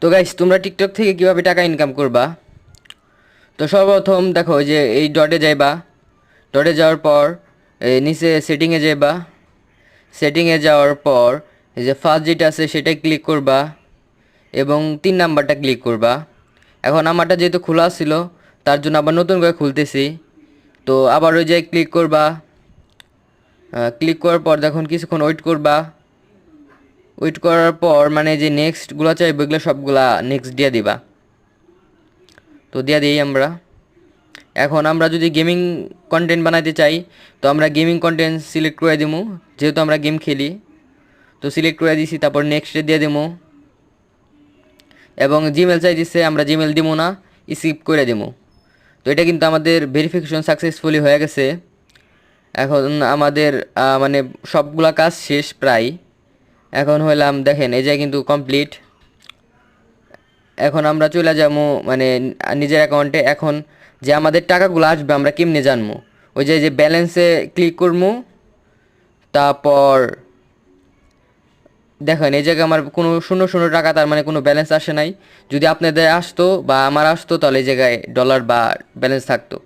তো গাইস, তোমরা টিকটক থেকে কিভাবে টাকা ইনকাম করবা? তো সর্বপ্রথম দেখো যে এই ডটে যাইবা। ডটে যাওয়ার পর এই নিচে সেটিংয়ে যাইবা। সেটিংয়ে যাওয়ার পর এই যে ফার্স্ট যেটা আছে সেটাই ক্লিক করবা এবং 3 নাম্বারটা ক্লিক করবা। এখন আমারটা যেহেতু খোলা ছিল তার জন্য আবার নতুন করে খুলতেছি। তো আবার ওই জায়গায় ক্লিক করবা। ক্লিক করার পর দেখুন কিছুক্ষণ ওয়েট করবা। ওয়েট করার পর মানে যে নেক্সটগুলো চাইবে ওইগুলো সবগুলা নেক্সট দিয়ে দিবা। তো দিয়ে দিই আমরা। এখন আমরা যদি গেমিং কন্টেন্ট বানাইতে চাই তো আমরা গেমিং কন্টেন্ট সিলেক্ট করে দিমু, যেহেতু আমরা গেম খেলি। তো সিলেক্ট করে দিছি, তারপর নেক্সটে দিয়ে দিমু। এবং জিমেল চাই দিচ্ছে, আমরা জিমেল দিমু না, স্কিপ করে দিমু। তো এটা কিন্তু আমাদের ভেরিফিকেশন সাকসেসফুলি হয়ে গেছে। এখন আমাদের মানে সবগুলা কাজ শেষ প্রায়। এখন হইলাম দেখেন এই যে কিন্তু কমপ্লিট। এখন আমরা চলে যাবো মানে নিজের অ্যাকাউন্টে। এখন যে আমাদের টাকাগুলো আসবে আমরা কেমনে জানবো? ওই যে যে ব্যালেন্সে ক্লিক করবো। তারপর দেখেন এই জায়গায় আমার কোনো শূন্য শূন্য টাকা, তার মানে কোনো ব্যালেন্স আসে নাই। যদি আপনাদের আসতো বা আমার আসতো তাহলে এই জায়গায় ডলার বা ব্যালেন্স থাকতো।